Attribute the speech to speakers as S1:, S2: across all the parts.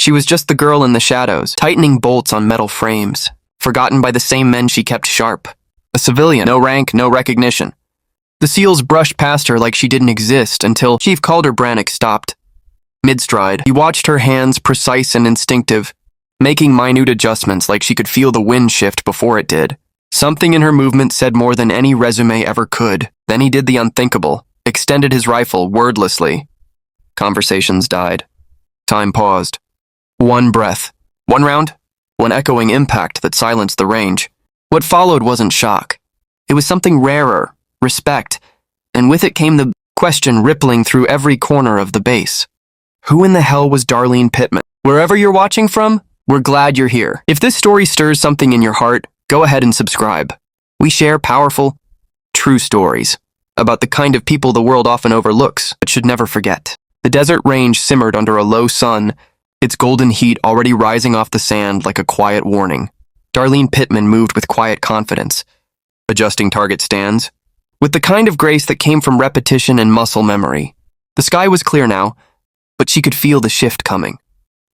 S1: She was just the girl in the shadows, tightening bolts on metal frames, forgotten by the same men she kept sharp. A civilian, no rank, no recognition. The SEALs brushed past her like she didn't exist until Chief Calder Brannick stopped. Mid-stride, he watched her hands, precise and instinctive, making minute adjustments like she could feel the wind shift before it did. Something in her movement said more than any resume ever could. Then he did the unthinkable, extended his rifle wordlessly. Conversations died. Time paused. One breath. One round. One echoing impact that silenced the range. What followed wasn't shock. It was something rarer, respect, and with it came the question rippling through every corner of the base. Who in the hell was Darlene Pittman? Wherever you're watching from, we're glad you're here. If this story stirs something in your heart, go ahead and subscribe. We share powerful, true stories about the kind of people the world often overlooks but should never forget. The desert range simmered under a low sun, its golden heat already rising off the sand like a quiet warning. Darlene Pittman moved with quiet confidence, adjusting target stands, with the kind of grace that came from repetition and muscle memory. The sky was clear now, but she could feel the shift coming.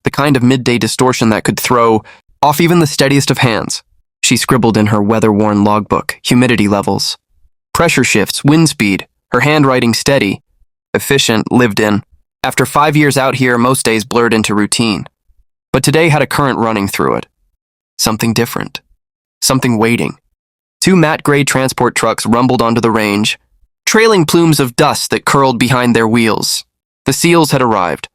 S1: The kind of midday distortion that could throw off even the steadiest of hands. She scribbled in her weather-worn logbook, humidity levels, pressure shifts, wind speed, her handwriting steady, efficient, lived in. After 5 years out here, most days blurred into routine. But today had a current running through it. Something different. Something waiting. 2 matte gray transport trucks rumbled onto the range, trailing plumes of dust that curled behind their wheels. The SEALs had arrived.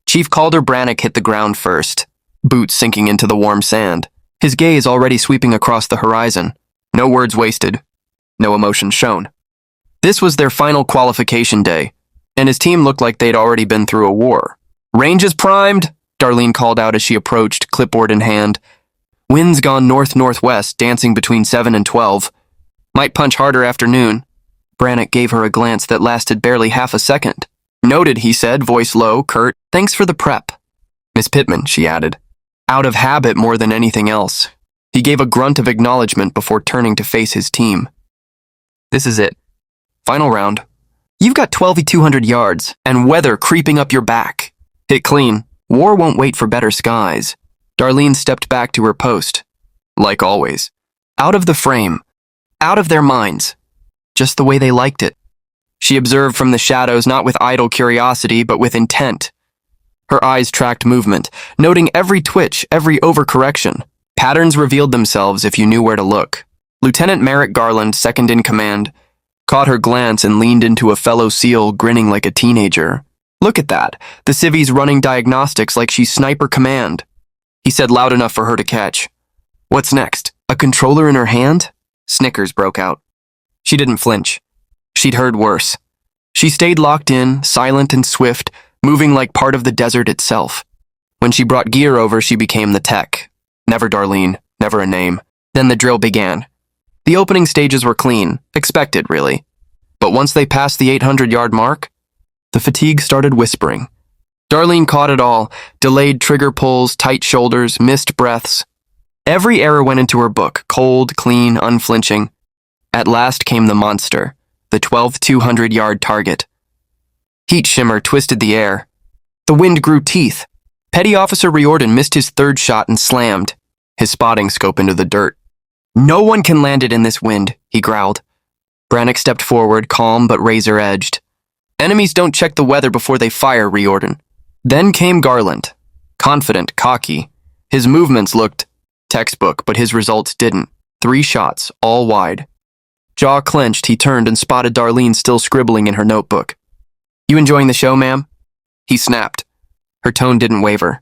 S1: Chief Calder Brannick hit the ground first, boots sinking into the warm sand, his gaze already sweeping across the horizon. No words wasted, no emotion shown. This was their final qualification day, and his team looked like they'd already been through a war. "Range is primed," Darlene called out as she approached, clipboard in hand. Winds gone north-northwest, dancing between 7 and 12. Might punch harder afternoon. Brannick gave her a glance that lasted barely half a second. "Noted," he said, voice low, curt. "Thanks for the prep." "Miss Pittman," she added. Out of habit more than anything else. He gave a grunt of acknowledgement before turning to face his team. "This is it. Final round. You've got 12,200 yards, and weather creeping up your back. Hit clean. War won't wait for better skies." Darlene stepped back to her post. Like always. Out of the frame. Out of their minds. Just the way they liked it. She observed from the shadows, not with idle curiosity, but with intent. Her eyes tracked movement, noting every twitch, every overcorrection. Patterns revealed themselves if you knew where to look. Lieutenant Merrick Garland, second in command, caught her glance and leaned into a fellow SEAL, grinning like a teenager. "Look at that. The civvy's running diagnostics like she's sniper command," he said loud enough for her to catch. "What's next? A controller in her hand?" Snickers broke out. She didn't flinch. She'd heard worse. She stayed locked in, silent and swift, moving like part of the desert itself. When she brought gear over, she became the tech. Never Darlene, never a name. Then the drill began. The opening stages were clean, expected, really. But once they passed the 800-yard mark, the fatigue started whispering. Darlene caught it all, delayed trigger pulls, tight shoulders, missed breaths. Every error went into her book, cold, clean, unflinching. At last came the monster, the 12,200-yard target. Heat shimmer twisted the air. The wind grew teeth. Petty Officer Riordan missed his third shot and slammed, his spotting scope into the dirt. "No one can land it in this wind," he growled. Brannick stepped forward, calm but razor-edged. "Enemies don't check the weather before they fire, Riordan." Then came Garland, confident, cocky. His movements looked textbook, but his results didn't. 3 shots, all wide. Jaw clenched, he turned and spotted Darlene still scribbling in her notebook. "You enjoying the show, ma'am?" He snapped. Her tone didn't waver.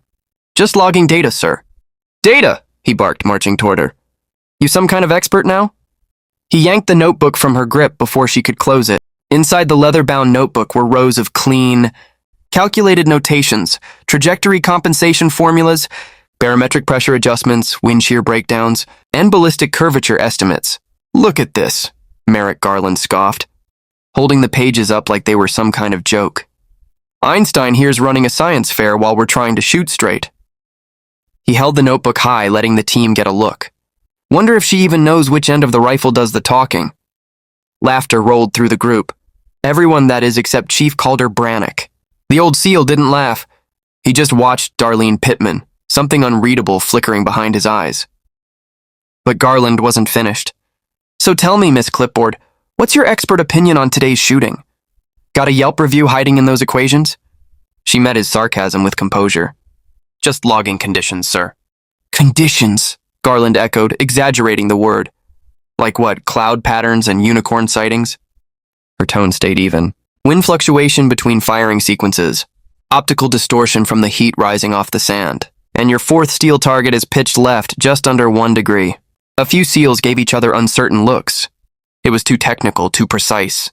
S1: "Just logging data, sir." "Data!" he barked, marching toward her. "You some kind of expert now?" He yanked the notebook from her grip before she could close it. Inside the leather-bound notebook were rows of clean, calculated notations, trajectory compensation formulas, barometric pressure adjustments, wind shear breakdowns, and ballistic curvature estimates. "Look at this," Merrick Garland scoffed, holding the pages up like they were some kind of joke. "Einstein here's running a science fair while we're trying to shoot straight." He held the notebook high, letting the team get a look. "Wonder if she even knows which end of the rifle does the talking." Laughter rolled through the group. Everyone, that is, except Chief Calder Brannick. The old SEAL didn't laugh. He just watched Darlene Pittman, something unreadable flickering behind his eyes. But Garland wasn't finished. So tell me, Miss Clipboard, what's your expert opinion on today's shooting? Got a Yelp review hiding in those equations? She met his sarcasm with composure. Just logging conditions, sir. Conditions, Garland echoed, exaggerating the word. Like what, cloud patterns and unicorn sightings? Her tone stayed even. Wind fluctuation between firing sequences. Optical distortion from the heat rising off the sand. And your fourth steel target is pitched left just under 1 degree. A few SEALs gave each other uncertain looks. It was too technical, too precise.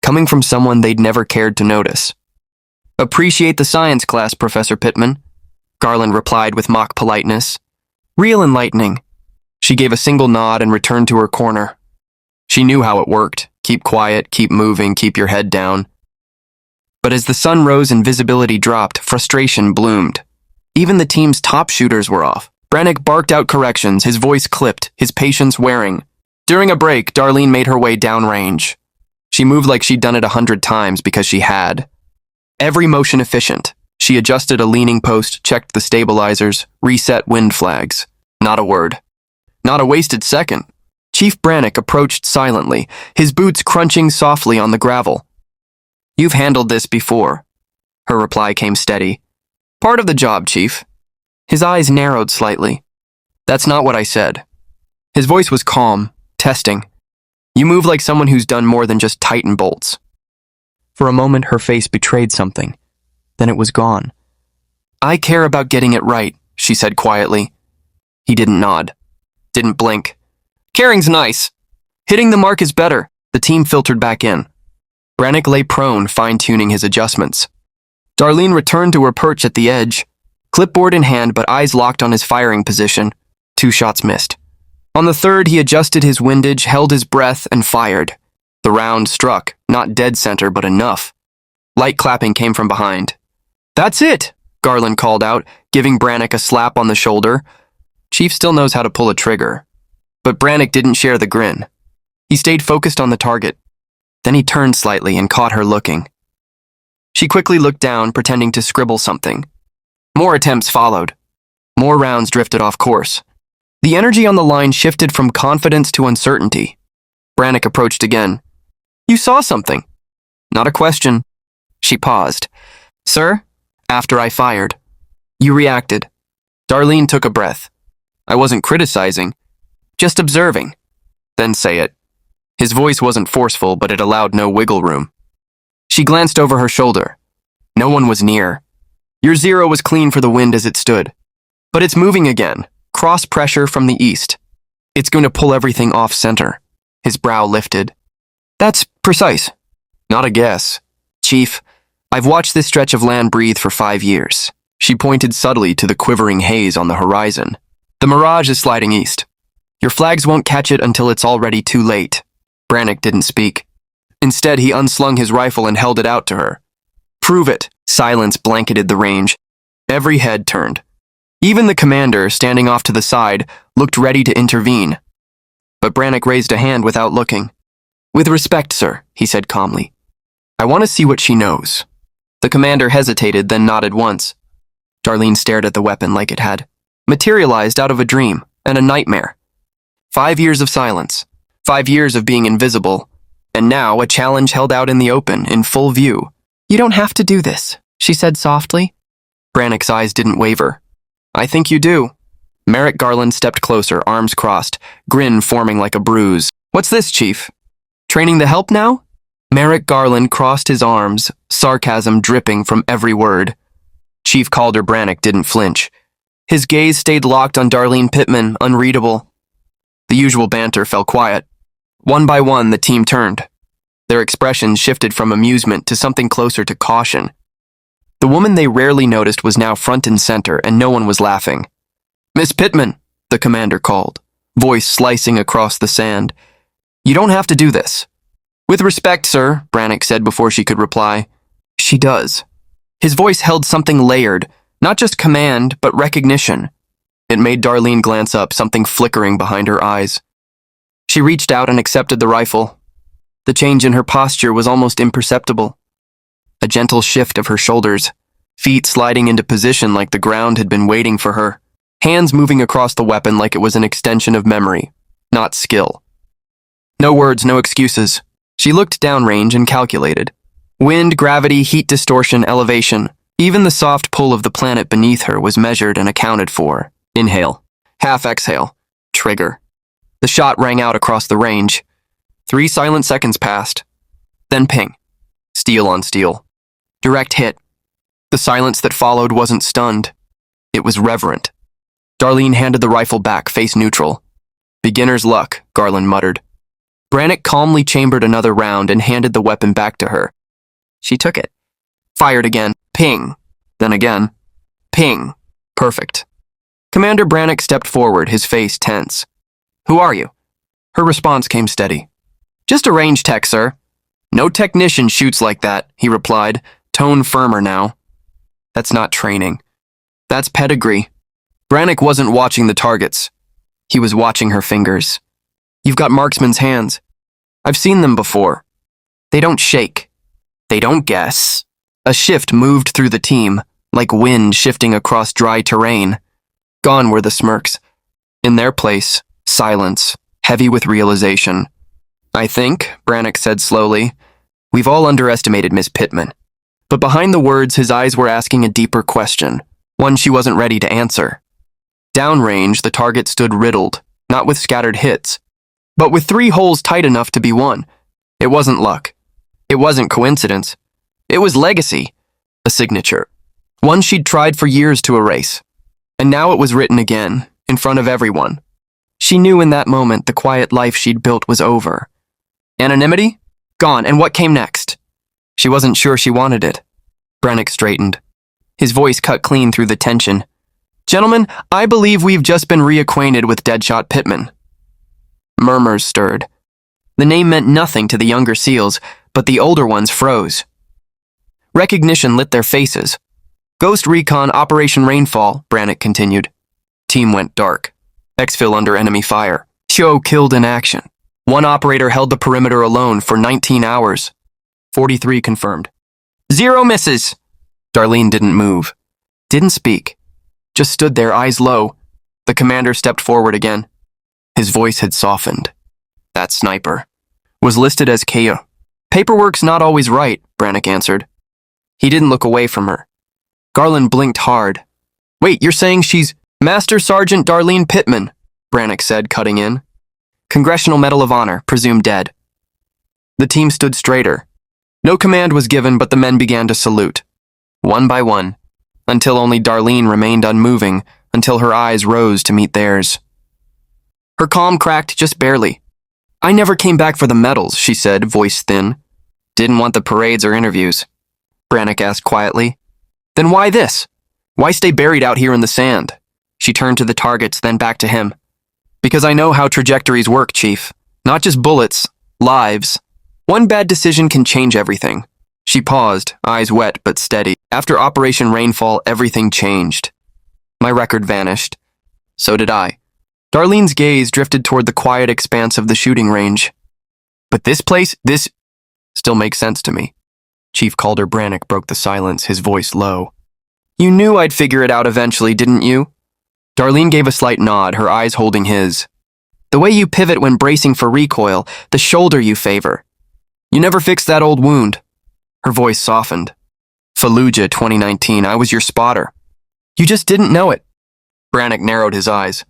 S1: Coming from someone they'd never cared to notice. Appreciate the science class, Professor Pittman, Garland replied with mock politeness. Real enlightening. She gave a single nod and returned to her corner. She knew how it worked. Keep quiet, keep moving, keep your head down. But as the sun rose and visibility dropped, frustration bloomed. Even the team's top shooters were off. Brannick barked out corrections, his voice clipped, his patience wearing. During a break, Darlene made her way downrange. She moved like she'd done it 100 times because she had. Every motion efficient. She adjusted a leaning post, checked the stabilizers, reset wind flags. Not a word. Not a wasted second. Chief Brannick approached silently, his boots crunching softly on the gravel. You've handled this before. Her reply came steady. Part of the job, Chief. His eyes narrowed slightly. That's not what I said. His voice was calm, testing. You move like someone who's done more than just tighten bolts. For a moment, her face betrayed something. Then it was gone. I care about getting it right, she said quietly. He didn't nod. Didn't blink. Caring's nice. Hitting the mark is better. The team filtered back in. Brannick lay prone, fine-tuning his adjustments. Darlene returned to her perch at the edge, clipboard in hand but eyes locked on his firing position. 2 shots missed. On the third, he adjusted his windage, held his breath, and fired. The round struck, not dead center, but enough. Light clapping came from behind. That's it, Garland called out, giving Brannick a slap on the shoulder. Chief still knows how to pull a trigger. But Brannick didn't share the grin. He stayed focused on the target. Then he turned slightly and caught her looking. She quickly looked down, pretending to scribble something. More attempts followed. More rounds drifted off course. The energy on the line shifted from confidence to uncertainty. Brannick approached again. You saw something. Not a question. She paused. Sir? After I fired. You reacted. Darlene took a breath. I wasn't criticizing. Just observing. Then say it. His voice wasn't forceful, but it allowed no wiggle room. She glanced over her shoulder. No one was near. Your 0 was clean for the wind as it stood. But it's moving again. Cross pressure from the east. It's going to pull everything off center. His brow lifted. That's precise. Not a guess. Chief, I've watched this stretch of land breathe for 5 years. She pointed subtly to the quivering haze on the horizon. The mirage is sliding east. Your flags won't catch it until it's already too late. Brannick didn't speak. Instead, he unslung his rifle and held it out to her. Prove it. Silence blanketed the range. Every head turned. Even the commander, standing off to the side, looked ready to intervene. But Brannick raised a hand without looking. With respect, sir, he said calmly. I want to see what she knows. The commander hesitated, then nodded once. Darlene stared at the weapon like it had materialized out of a dream and a nightmare. 5 years of silence. 5 years of being invisible. And now a challenge held out in the open, in full view. You don't have to do this, she said softly. Brannick's eyes didn't waver. I think you do. Merrick Garland stepped closer, arms crossed, grin forming like a bruise. What's this, Chief? Training the help now? Merrick Garland crossed his arms, sarcasm dripping from every word. Chief Calder Brannick didn't flinch. His gaze stayed locked on Darlene Pittman, unreadable. The usual banter fell quiet. One by one, the team turned. Their expressions shifted from amusement to something closer to caution. The woman they rarely noticed was now front and center, and no one was laughing. Miss Pittman, the commander called, voice slicing across the sand. You don't have to do this. With respect, sir, Brannick said before she could reply. She does. His voice held something layered, not just command, but recognition. It made Darlene glance up, something flickering behind her eyes. She reached out and accepted the rifle. The change in her posture was almost imperceptible. A gentle shift of her shoulders, feet sliding into position like the ground had been waiting for her, hands moving across the weapon like it was an extension of memory, not skill. No words, no excuses. She looked downrange and calculated. Wind, gravity, heat distortion, elevation. Even the soft pull of the planet beneath her was measured and accounted for. Inhale. Half exhale. Trigger. The shot rang out across the range. 3 silent seconds passed. Then ping. Steel on steel. Direct hit. The silence that followed wasn't stunned. It was reverent. Darlene handed the rifle back, face neutral. Beginner's luck, Garland muttered. Brannick calmly chambered another round and handed the weapon back to her. She took it. Fired again. Ping. Then again. Ping. Perfect. Commander Brannick stepped forward, his face tense. Who are you? Her response came steady. Just a range tech, sir. No technician shoots like that, he replied, tone firmer now. That's not training. That's pedigree. Brannick wasn't watching the targets. He was watching her fingers. You've got marksman's hands. I've seen them before. They don't shake. They don't guess. A shift moved through the team, like wind shifting across dry terrain. Gone were the smirks. In their place, silence, heavy with realization. I think, Brannick said slowly, we've all underestimated Miss Pittman. But behind the words, his eyes were asking a deeper question, one she wasn't ready to answer. Downrange, the target stood riddled, not with scattered hits, but with 3 holes tight enough to be won. It wasn't luck. It wasn't coincidence. It was legacy, a signature, one she'd tried for years to erase. And now it was written again, in front of everyone. She knew in that moment the quiet life she'd built was over. Anonymity? Gone, and what came next? She wasn't sure she wanted it. Brannick straightened. His voice cut clean through the tension. Gentlemen, I believe we've just been reacquainted with Deadshot Pittman. Murmurs stirred. The name meant nothing to the younger SEALs, but the older ones froze. Recognition lit their faces. Ghost Recon Operation Rainfall, Brannick continued. Team went dark. Exfil under enemy fire. Show killed in action. 1 operator held the perimeter alone for 19 hours. 43 confirmed. 0 misses! Darlene didn't move. Didn't speak. Just stood there, eyes low. The commander stepped forward again. His voice had softened. That sniper was listed as KO. Paperwork's not always right, Brannick answered. He didn't look away from her. Garland blinked hard. Wait, you're saying she's Master Sergeant Darlene Pittman, Brannick said, cutting in. Congressional Medal of Honor, presumed dead. The team stood straighter. No command was given, but the men began to salute. One by one, until only Darlene remained unmoving, until her eyes rose to meet theirs. Her calm cracked just barely. I never came back for the medals, she said, voice thin. Didn't want the parades or interviews. Brannick asked quietly. Then why this? Why stay buried out here in the sand? She turned to the targets, then back to him. Because I know how trajectories work, Chief. Not just bullets, lives. One bad decision can change everything. She paused, eyes wet but steady. After Operation Rainfall, everything changed. My record vanished. So did I. Darlene's gaze drifted toward the quiet expanse of the shooting range. But this place, this still makes sense to me. Chief Calder Brannick broke the silence, his voice low. You knew I'd figure it out eventually, didn't you? Darlene gave a slight nod, her eyes holding his. The way you pivot when bracing for recoil, the shoulder you favor. You never fixed that old wound. Her voice softened. Fallujah 2019, I was your spotter. You just didn't know it. Brannick narrowed his eyes.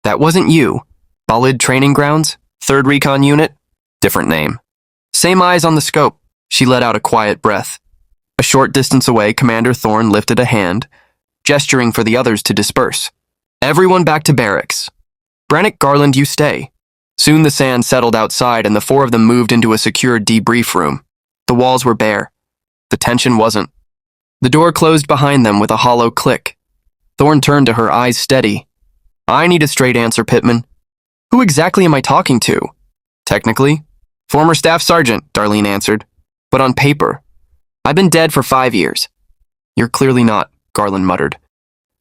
S1: That wasn't you. Balid Training Grounds? 3rd Recon Unit? Different name. Same eyes on the scope. She let out a quiet breath. A short distance away, Commander Thorne lifted a hand, gesturing for the others to disperse. Everyone back to barracks. Brannick, Garland, you stay. Soon the sand settled outside and the 4 of them moved into a secure debrief room. The walls were bare. The tension wasn't. The door closed behind them with a hollow click. Thorne turned to her, eyes steady. I need a straight answer, Pittman. Who exactly am I talking to? Technically, former staff sergeant, Darlene answered. But on paper, I've been dead for 5 years. You're clearly not, Garland muttered.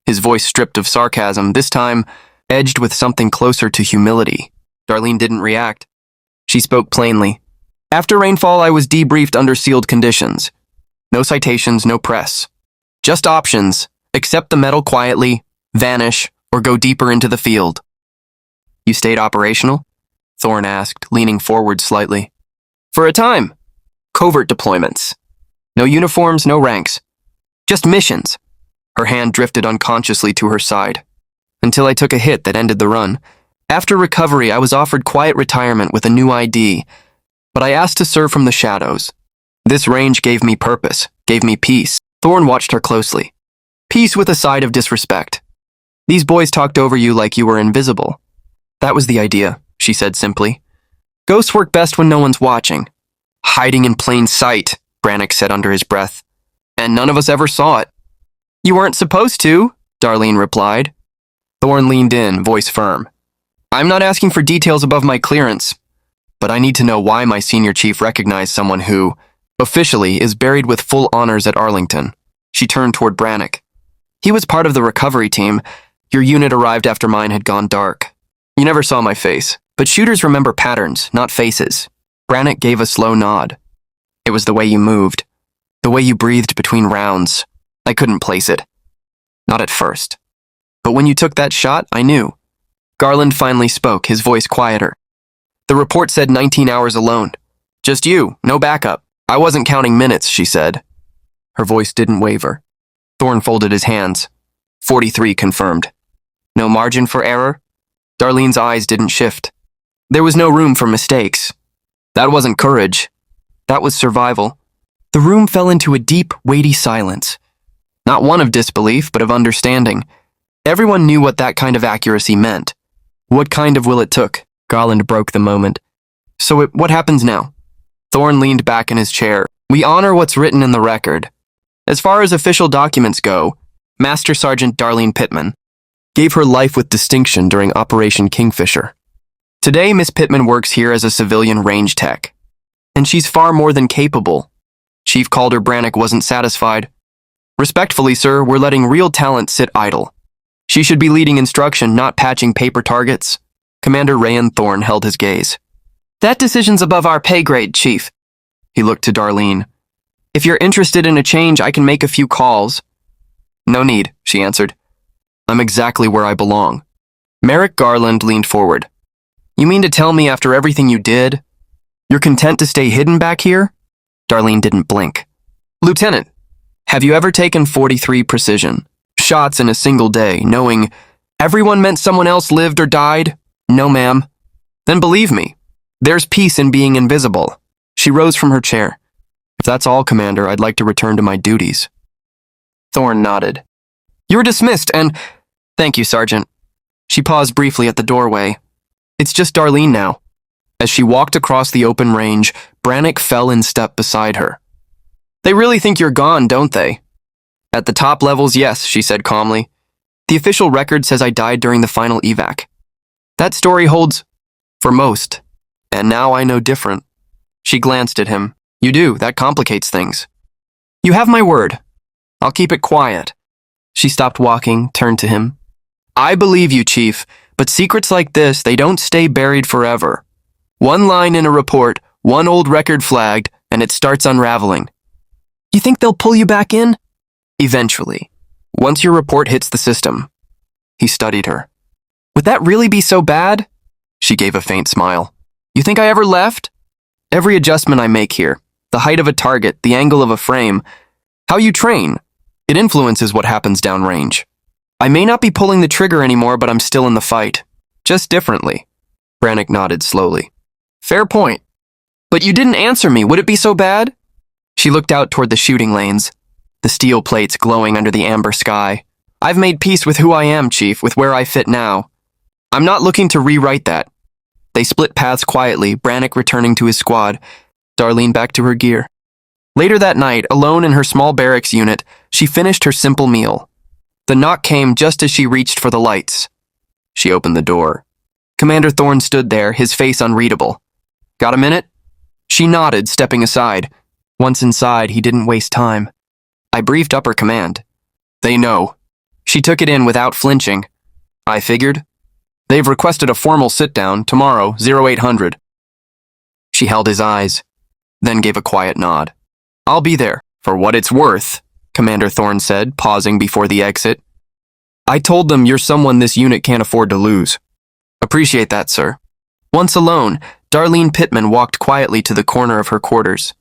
S1: His voice stripped of sarcasm, this time edged with something closer to humility. Darlene didn't react. She spoke plainly. After Rainfall, I was debriefed under sealed conditions. No citations, no press. Just options. Accept the medal quietly, vanish, or go deeper into the field. You stayed operational? Thorne asked, leaning forward slightly. For a time. Covert deployments. No uniforms, no ranks. Just missions. Her hand drifted unconsciously to her side. Until I took a hit that ended the run. After recovery, I was offered quiet retirement with a new ID, but I asked to serve from the shadows. This range gave me purpose, gave me peace. Thorne watched her closely. Peace with a side of disrespect. These boys talked over you like you were invisible. That was the idea, she said simply. Ghosts work best when no one's watching. Hiding in plain sight, Brannick said under his breath. And none of us ever saw it. You weren't supposed to, Darlene replied. Thorne leaned in, voice firm. I'm not asking for details above my clearance, but I need to know why my senior chief recognized someone who, officially, is buried with full honors at Arlington. She turned toward Brannick. He was part of the recovery team. Your unit arrived after mine had gone dark. You never saw my face, but shooters remember patterns, not faces. Brannick gave a slow nod. It was the way you moved, the way you breathed between rounds. I couldn't place it. Not at first. But when you took that shot, I knew. Garland finally spoke, his voice quieter. The report said 19 hours alone. Just you, no backup. I wasn't counting minutes, she said. Her voice didn't waver. Thorne folded his hands. 43 confirmed. No margin for error? Darlene's eyes didn't shift. There was no room for mistakes. That wasn't courage. That was survival. The room fell into a deep, weighty silence. Not one of disbelief, but of understanding. Everyone knew what that kind of accuracy meant. What kind of will it took? Garland broke the moment. So what happens now? Thorne leaned back in his chair. We honor what's written in the record. As far as official documents go, Master Sergeant Darlene Pittman gave her life with distinction during Operation Kingfisher. Today, Miss Pittman works here as a civilian range tech. And she's far more than capable. Chief Calder Brannick wasn't satisfied. Respectfully, sir, we're letting real talent sit idle. She should be leading instruction, not patching paper targets. Commander Rayan Thorne held his gaze. That decision's above our pay grade, Chief. He looked to Darlene. If you're interested in a change, I can make a few calls. No need, she answered. I'm exactly where I belong. Merrick Garland leaned forward. You mean to tell me after everything you did, you're content to stay hidden back here? Darlene didn't blink. Lieutenant, have you ever taken 43 precision shots in a single day, knowing everyone meant someone else lived or died? No, ma'am. Then believe me, there's peace in being invisible. She rose from her chair. If that's all, Commander, I'd like to return to my duties. Thorne nodded. You're dismissed, and... Thank you, Sergeant. She paused briefly at the doorway. It's just Darlene now. As she walked across the open range, Brannick fell in step beside her. They really think you're gone, don't they? At the top levels, yes, she said calmly. The official record says I died during the final evac. That story holds for most, and now I know different. She glanced at him. You do, that complicates things. You have my word. I'll keep it quiet. She stopped walking, turned to him. I believe you, Chief, but secrets like this, they don't stay buried forever. One line in a report, one old record flagged, and it starts unraveling. You think they'll pull you back in? Eventually. Once your report hits the system. He studied her. Would that really be so bad? She gave a faint smile. You think I ever left? Every adjustment I make here, the height of a target, the angle of a frame, how you train, it influences what happens downrange. I may not be pulling the trigger anymore, but I'm still in the fight. Just differently. Brannick nodded slowly. Fair point. But you didn't answer me. Would it be so bad? She looked out toward the shooting lanes, the steel plates glowing under the amber sky. I've made peace with who I am, Chief, with where I fit now. I'm not looking to rewrite that. They split paths quietly, Brannick returning to his squad, Darlene back to her gear. Later that night, alone in her small barracks unit, she finished her simple meal. The knock came just as she reached for the lights. She opened the door. Commander Thorne stood there, his face unreadable. Got a minute? She nodded, stepping aside. Once inside, he didn't waste time. I briefed upper command. They know. She took it in without flinching. I figured. They've requested a formal sit-down tomorrow, 0800. She held his eyes, then gave a quiet nod. I'll be there, for what it's worth. Commander Thorne said, pausing before the exit. I told them you're someone this unit can't afford to lose. Appreciate that, sir. Once alone, Darlene Pittman walked quietly to the corner of her quarters.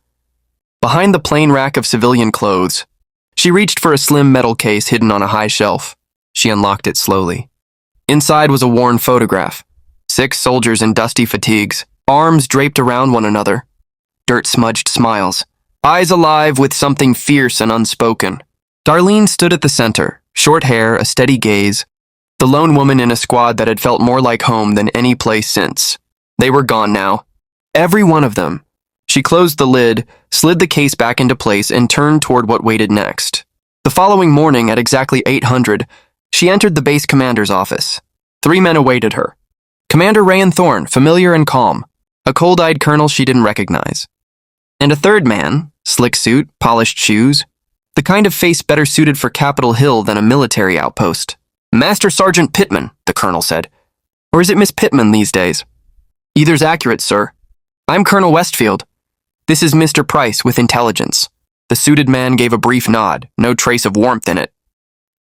S1: Behind the plain rack of civilian clothes, she reached for a slim metal case hidden on a high shelf. She unlocked it slowly. Inside was a worn photograph. 6 soldiers in dusty fatigues, arms draped around one another. Dirt-smudged smiles, eyes alive with something fierce and unspoken. Darlene stood at the center, short hair, a steady gaze, the lone woman in a squad that had felt more like home than any place since. They were gone now. Every one of them. She closed the lid, slid the case back into place, and turned toward what waited next. The following morning, at exactly 800, she entered the base commander's office. 3 men awaited her. Commander Rayan Thorne, familiar and calm, a cold-eyed colonel she didn't recognize. And a third man, slick suit, polished shoes, the kind of face better suited for Capitol Hill than a military outpost. Master Sergeant Pittman, the colonel said. Or is it Miss Pittman these days? Either's accurate, sir. I'm Colonel Westfield. This is Mr. Price with intelligence. The suited man gave a brief nod, no trace of warmth in it.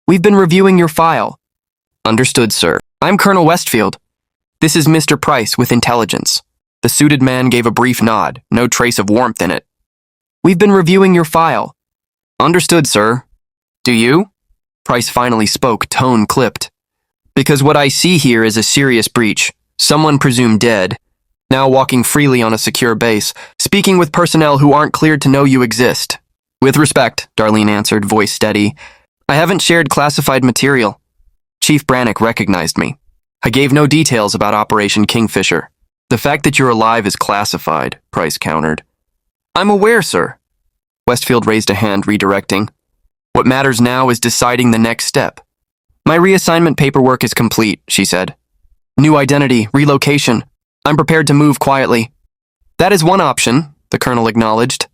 S1: We've been reviewing your file. Understood, sir. I'm Colonel Westfield. This is Mr. Price with intelligence. The suited man gave a brief nod, no trace of warmth in it. We've been reviewing your file. Understood, sir. Do you? Price finally spoke, tone clipped. Because what I see here is a serious breach. Someone presumed dead. Now walking freely on a secure base, speaking with personnel who aren't cleared to know you exist. With respect, Darlene answered, voice steady. I haven't shared classified material. Chief Brannick recognized me. I gave no details about Operation Kingfisher. The fact that you're alive is classified, Price countered. I'm aware, sir. Westfield raised a hand, redirecting. What matters now is deciding the next step. My reassignment paperwork is complete, she said. New identity, relocation. I'm prepared to move quietly. That is one option, the colonel acknowledged.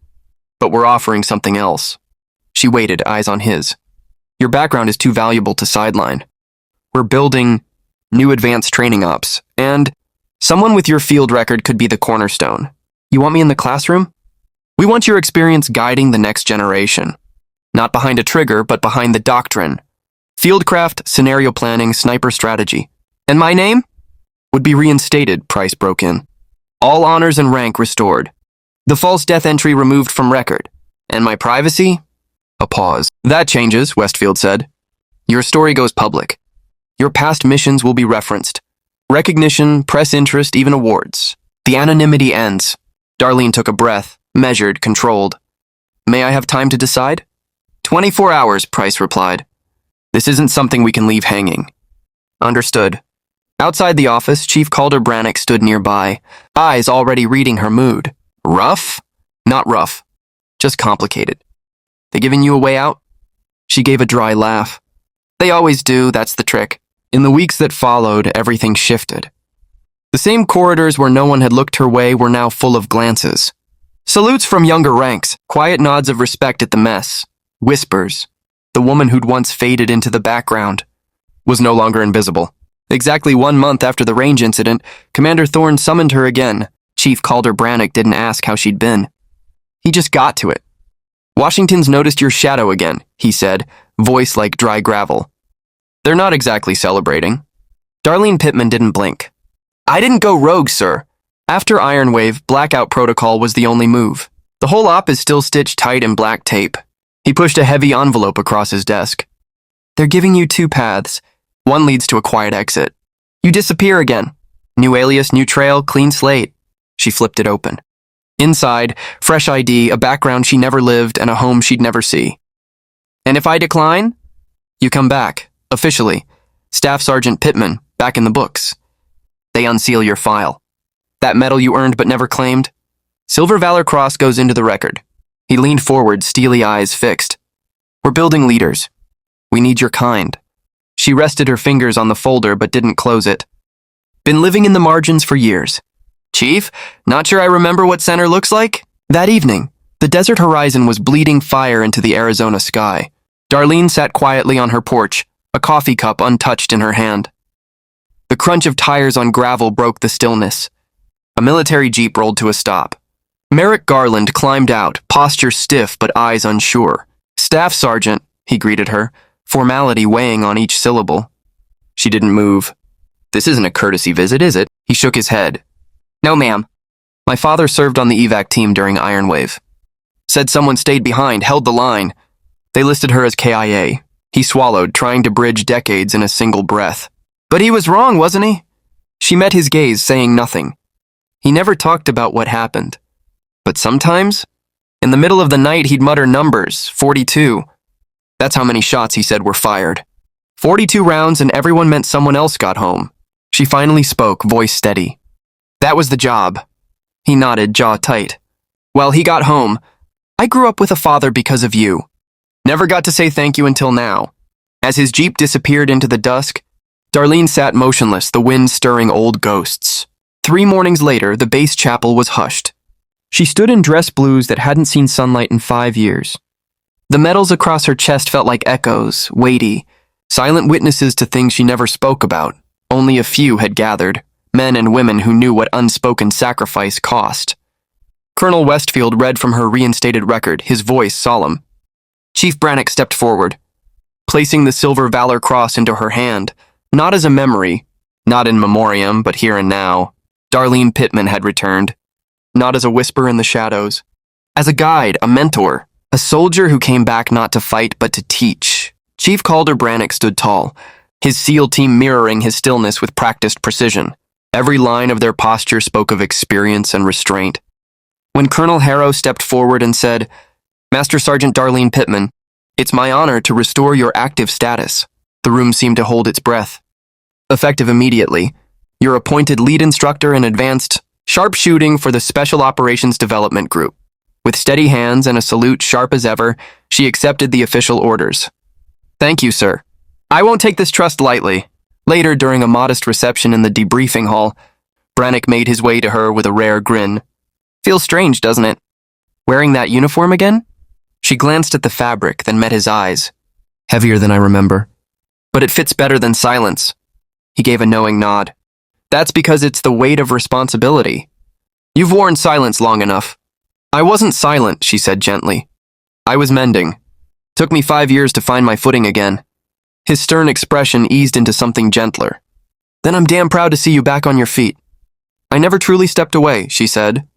S1: But we're offering something else. She waited, eyes on his. Your background is too valuable to sideline. We're building new advanced training ops, and someone with your field record could be the cornerstone. You want me in the classroom? We want your experience guiding the next generation. Not behind a trigger, but behind the doctrine. Fieldcraft, scenario planning, sniper strategy. And my name? Would be reinstated, Price broke in. All honors and rank restored. The false death entry removed from record. And my privacy? A pause. That changes, Westfield said. Your story goes public. Your past missions will be referenced. Recognition, press interest, even awards. The anonymity ends. Darlene took a breath, measured, controlled. May I have time to decide? 24 hours, Price replied. This isn't something we can leave hanging. Understood. Outside the office, Chief Calder Brannick stood nearby, eyes already reading her mood. Rough? Not rough. Just complicated. They giving you a way out? She gave a dry laugh. They always do, that's the trick. In the weeks that followed, everything shifted. The same corridors where no one had looked her way were now full of glances. Salutes from younger ranks, quiet nods of respect at the mess. Whispers. The woman who'd once faded into the background was no longer invisible. Exactly 1 month after the range incident, Commander Thorne summoned her again. Chief Calder Brannick didn't ask how she'd been. He just got to it. Washington's noticed your shadow again, he said, voice like dry gravel. They're not exactly celebrating. Darlene Pittman didn't blink. I didn't go rogue, sir. After Ironwave, blackout protocol was the only move. The whole op is still stitched tight in black tape. He pushed a heavy envelope across his desk. They're giving you 2 paths. One leads to a quiet exit. You disappear again. New alias, new trail, clean slate. She flipped it open. Inside, fresh ID, a background she never lived, and a home she'd never see. And if I decline? You come back, officially. Staff Sergeant Pittman, back in the books. They unseal your file. That medal you earned but never claimed? Silver Valor Cross goes into the record. He leaned forward, steely eyes fixed. We're building leaders. We need your kind. She rested her fingers on the folder but didn't close it. Been living in the margins for years. Chief, not sure I remember what center looks like? That evening, the desert horizon was bleeding fire into the Arizona sky. Darlene sat quietly on her porch, a coffee cup untouched in her hand. The crunch of tires on gravel broke the stillness. A military jeep rolled to a stop. Merrick Garland climbed out, posture stiff but eyes unsure. Stop. Staff Sergeant, he greeted her, formality weighing on each syllable. She didn't move. This isn't a courtesy visit, is it? He shook his head. No, ma'am. My father served on the evac team during Iron Wave. Said someone stayed behind, held the line. They listed her as KIA. He swallowed, trying to bridge decades in a single breath. But he was wrong, wasn't he? She met his gaze, saying nothing. He never talked about what happened. But sometimes, in the middle of the night, he'd mutter numbers, 42. That's how many shots he said were fired. 42 rounds, and everyone meant someone else got home. She finally spoke, voice steady. That was the job. He nodded, jaw tight. Well, he got home. I grew up with a father because of you. Never got to say thank you until now. As his jeep disappeared into the dusk, Darlene sat motionless, the wind stirring old ghosts. 3 mornings later, the base chapel was hushed. She stood in dress blues that hadn't seen sunlight in 5 years. The medals across her chest felt like echoes, weighty, silent witnesses to things she never spoke about. Only a few had gathered, men and women who knew what unspoken sacrifice cost. Colonel Westfield read from her reinstated record, his voice solemn. Chief Brannick stepped forward, placing the Silver Valor Cross into her hand, not as a memory, not in memoriam, but here and now. Darlene Pittman had returned, not as a whisper in the shadows, as a guide, a mentor, a soldier who came back not to fight but to teach. Chief Calder Brannick stood tall, his SEAL team mirroring his stillness with practiced precision. Every line of their posture spoke of experience and restraint. When Colonel Harrow stepped forward and said, Master Sergeant Darlene Pittman, it's my honor to restore your active status, the room seemed to hold its breath. Effective immediately, you're appointed lead instructor in advanced sharpshooting for the Special Operations Development Group. With steady hands and a salute sharp as ever, she accepted the official orders. Thank you, sir. I won't take this trust lightly. Later, during a modest reception in the debriefing hall, Brannick made his way to her with a rare grin. Feels strange, doesn't it? Wearing that uniform again? She glanced at the fabric, then met his eyes. Heavier than I remember. But it fits better than silence. He gave a knowing nod. That's because it's the weight of responsibility. You've worn silence long enough. I wasn't silent, she said gently. I was mending. Took me 5 years to find my footing again. His stern expression eased into something gentler. Then I'm damn proud to see you back on your feet. I never truly stepped away, she said.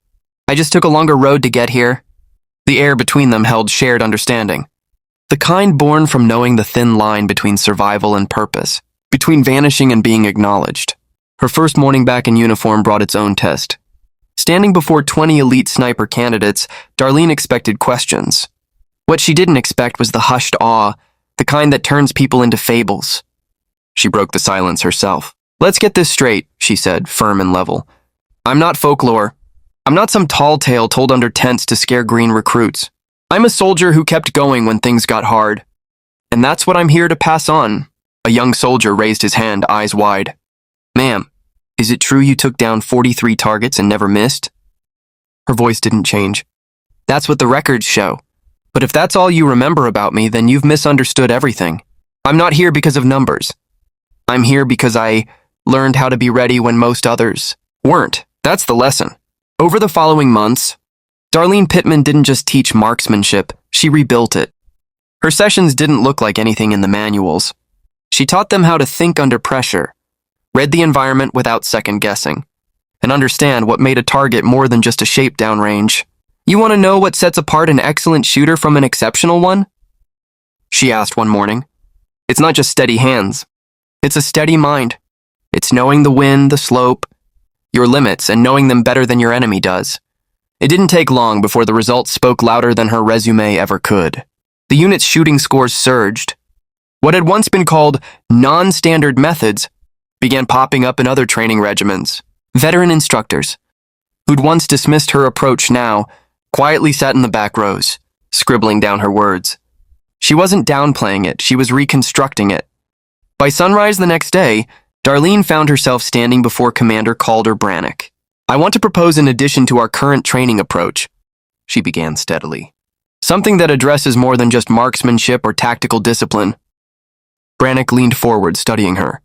S1: I just took a longer road to get here. The air between them held shared understanding. The kind born from knowing the thin line between survival and purpose, between vanishing and being acknowledged. Her first morning back in uniform brought its own test. Standing before 20 elite sniper candidates, Darlene expected questions. What she didn't expect was the hushed awe, the kind that turns people into fables. She broke the silence herself. Let's get this straight, she said, firm and level. I'm not folklore. I'm not some tall tale told under tents to scare green recruits. I'm a soldier who kept going when things got hard. And that's what I'm here to pass on. A young soldier raised his hand, eyes wide. Ma'am, is it true you took down 43 targets and never missed? Her voice didn't change. That's what the records show. But if that's all you remember about me, then you've misunderstood everything. I'm not here because of numbers. I'm here because I learned how to be ready when most others weren't. That's the lesson. Over the following months, Darlene Pittman didn't just teach marksmanship, she rebuilt it. Her sessions didn't look like anything in the manuals. She taught them how to think under pressure, read the environment without second guessing, and understand what made a target more than just a shape downrange. You want to know what sets apart an excellent shooter from an exceptional one? She asked one morning. It's not just steady hands. It's a steady mind. It's knowing the wind, the slope, your limits, and knowing them better than your enemy does. It didn't take long before the results spoke louder than her resume ever could. The unit's shooting scores surged. What had once been called non-standard methods began popping up in other training regimens. Veteran instructors, who'd once dismissed her approach now, quietly sat in the back rows, scribbling down her words. She wasn't downplaying it, she was reconstructing it. By sunrise the next day, Darlene found herself standing before Commander Calder Brannick. I want to propose an addition to our current training approach, she began steadily. Something that addresses more than just marksmanship or tactical discipline. Brannick leaned forward, studying her.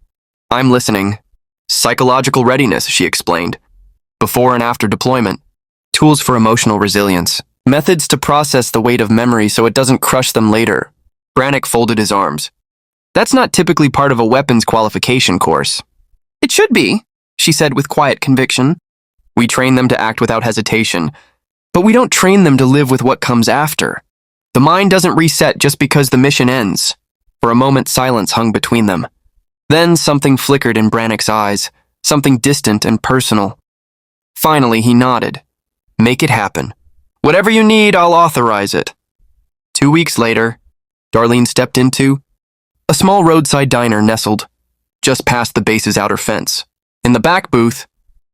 S1: I'm listening. Psychological readiness, she explained. Before and after deployment. Tools for emotional resilience. Methods to process the weight of memory so it doesn't crush them later. Brannick folded his arms. That's not typically part of a weapons qualification course. It should be, she said with quiet conviction. We train them to act without hesitation, but we don't train them to live with what comes after. The mind doesn't reset just because the mission ends. For a moment, silence hung between them. Then something flickered in Brannick's eyes, something distant and personal. Finally, he nodded. Make it happen. Whatever you need, I'll authorize it. 2 weeks later, Darlene stepped into a small roadside diner nestled just past the base's outer fence. In the back booth,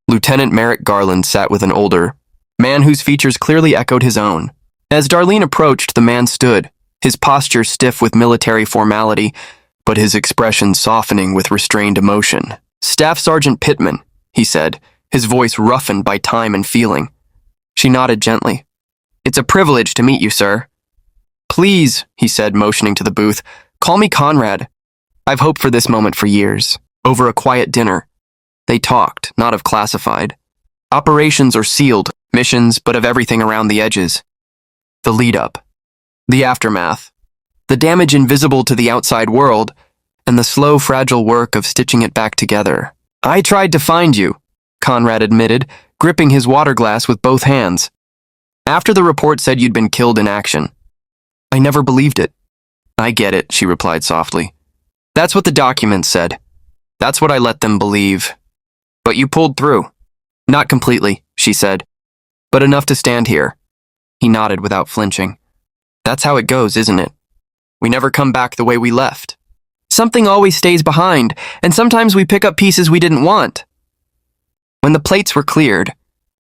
S1: Lieutenant Merrick Garland sat with an older man whose features clearly echoed his own. As Darlene approached, the man stood, his posture stiff with military formality, but his expression softening with restrained emotion. Staff Sergeant Pittman, he said, his voice roughened by time and feeling. She nodded gently. It's a privilege to meet you, sir. Please, he said, motioning to the booth, call me Conrad. I've hoped for this moment for years. Over a quiet dinner, they talked, not of classified operations or sealed missions, but of everything around the edges. The lead-up, the aftermath, the damage invisible to the outside world, and the slow, fragile work of stitching it back together. I tried to find you, Conrad admitted, gripping his water glass with both hands. After the report said you'd been killed in action. I never believed it. I get it, she replied softly. That's what the documents said. That's what I let them believe. But you pulled through. Not completely, she said, but enough to stand here. He nodded without flinching. That's how it goes, isn't it? We never come back the way we left. Something always stays behind, and sometimes we pick up pieces we didn't want. When the plates were cleared,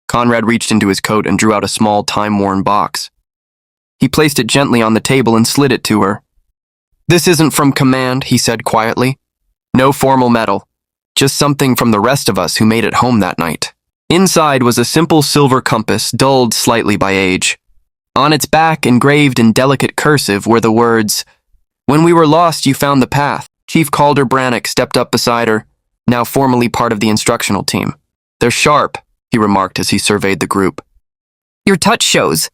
S1: Conrad reached into his coat and drew out a small, time-worn box. He placed it gently on the table and slid it to her. This isn't from command, he said quietly. No formal medal, just something from the rest of us who made it home that night. Inside was a simple silver compass, dulled slightly by age. On its back, engraved in delicate cursive, were the words, When we were lost, you found the path. Chief Calder Brannick stepped up beside her, now formally part of the instructional team. They're sharp, he remarked as he surveyed the group. Your touch shows.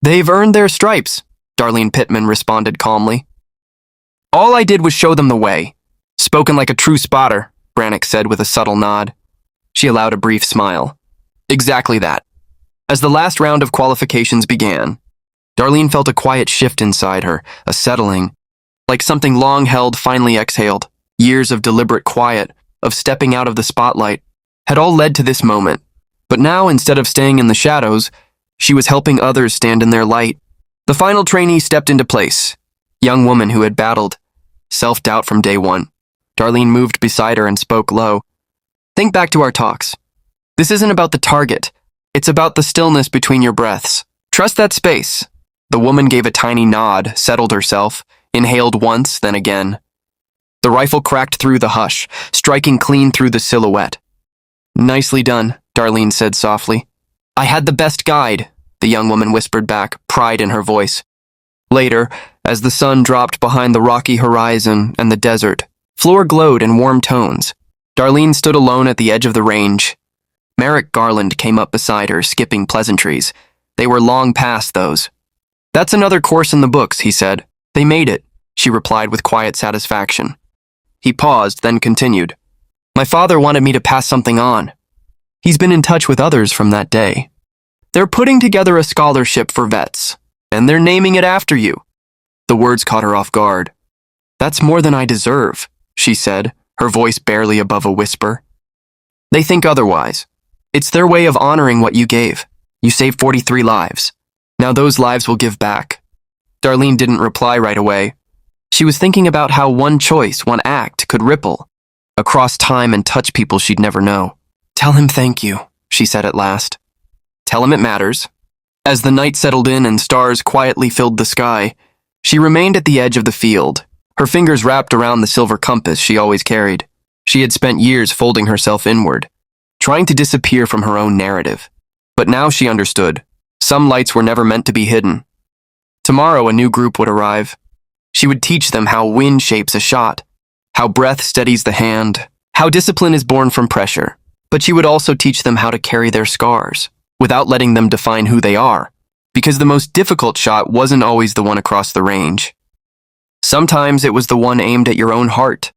S1: They've earned their stripes, Darlene Pittman responded calmly. All I did was show them the way. Spoken like a true spotter, Brannick said with a subtle nod. She allowed a brief smile. Exactly that. As the last round of qualifications began, Darlene felt a quiet shift inside her, a settling, like something long held finally exhaled. Years of deliberate quiet, of stepping out of the spotlight, had all led to this moment. But now, instead of staying in the shadows, she was helping others stand in their light. The final trainee stepped into place, young woman who had battled self-doubt from day one. Darlene moved beside her and spoke low. Think back to our talks. This isn't about the target. It's about the stillness between your breaths. Trust that space. The woman gave a tiny nod, settled herself, inhaled once, then again. The rifle cracked through the hush, striking clean through the silhouette. Nicely done, Darlene said softly. I had the best guide, the young woman whispered back, pride in her voice. Later, as the sun dropped behind the rocky horizon and the desert, floor glowed in warm tones. Darlene stood alone at the edge of the range. Merrick Garland came up beside her, skipping pleasantries. They were long past those. That's another course in the books, he said. They made it, she replied with quiet satisfaction. He paused, then continued. My father wanted me to pass something on. He's been in touch with others from that day. They're putting together a scholarship for vets, and they're naming it after you. The words caught her off guard. That's more than I deserve, she said, her voice barely above a whisper. They think otherwise. It's their way of honoring what you gave. You saved 43 lives. Now those lives will give back. Darlene didn't reply right away. She was thinking about how one choice, one act, could ripple across time and touch people she'd never know. Tell him thank you, she said at last. Tell him it matters. As the night settled in and stars quietly filled the sky, she remained at the edge of the field, her fingers wrapped around the silver compass she always carried. She had spent years folding herself inward, trying to disappear from her own narrative. But now she understood. Some lights were never meant to be hidden. Tomorrow a new group would arrive. She would teach them how wind shapes a shot, how breath steadies the hand, how discipline is born from pressure. But she would also teach them how to carry their scars, without letting them define who they are. because the most difficult shot wasn't always the one across the range. Sometimes it was the one aimed at your own heart.